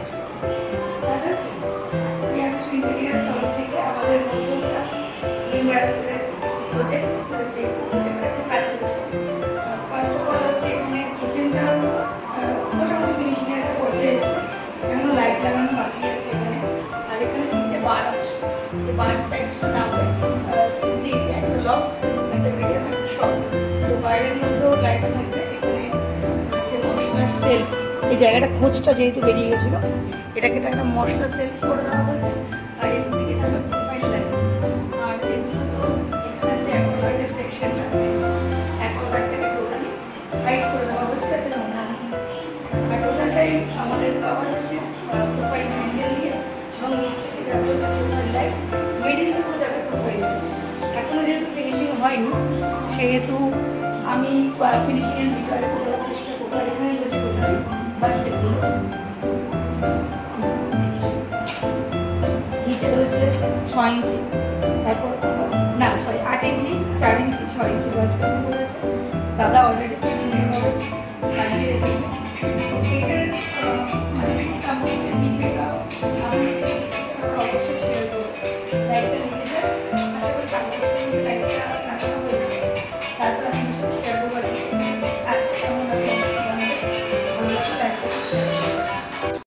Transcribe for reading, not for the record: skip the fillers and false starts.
Start আছে রিয়াংশু ইন্টেরিয়ারের তরফ থেকে আমাদের নতুন নিউ ইয়ারের প্রজেক্ট, যে প্রজেক্টটা কাজ চলছে। ফার্স্ট অফ অল হচ্ছে এখানে কিচেনটা মোটামুটি ফিনিশিংয়ের একটা পর্যায়ে এসেছে, এখনো লাইট লাগানো বাকি আছে এখানে। আর এখানে 3টে বার আছে, বার টাইপস নামবে, 3টে, একটা লক, একটা মিডিয়াম, একটা শর্ট। তো বারের মধ্যেও লাইট থাকবে। এখানে হচ্ছে মশলার সেলফ, এই জায়গাটা খোঁজটা যেহেতু বেরিয়ে গেছিলো, এটাকে একটা মশলা সেলফ করে দেওয়া হয়েছে। আর এই দুদিকে থাকবে প্রোফাইল লাইট। আর এগুলো তো এখানে আছে অ্যাকোয়াগার্ডের সেকশনটা, অ্যাকোয়াগার্ডটাকে টোটালি হাইড করে দেওয়া হয়েছে যাতে নোংরা না হয়। আর টোটালটাই আমাদের কভার হচ্ছে প্রোফাইল হ্যান্ডেল দিয়ে, এবং নিচ থেকে যাবে হচ্ছে প্রোফাইল লাইট, মিডিল থেকেও যাবে প্রোফাইল লাইট। এখনও যেহেতু ফিনিশিং হয়নি সেহেতু আমি ফিনিশিংয়ের ভিতরে করার চেষ্টা করবো। আর এখানে রয়েছে টোটালি বাস্কেটগুলো, নিচে রয়েছে 6 ইঞ্চি, তারপর না সরি 8 ইঞ্চি, 4 ইঞ্চি, 6 ইঞ্চি বাস্কেটগুলো রয়েছে। দাদা অলরেডি সাজিয়ে রেখেছে। এটার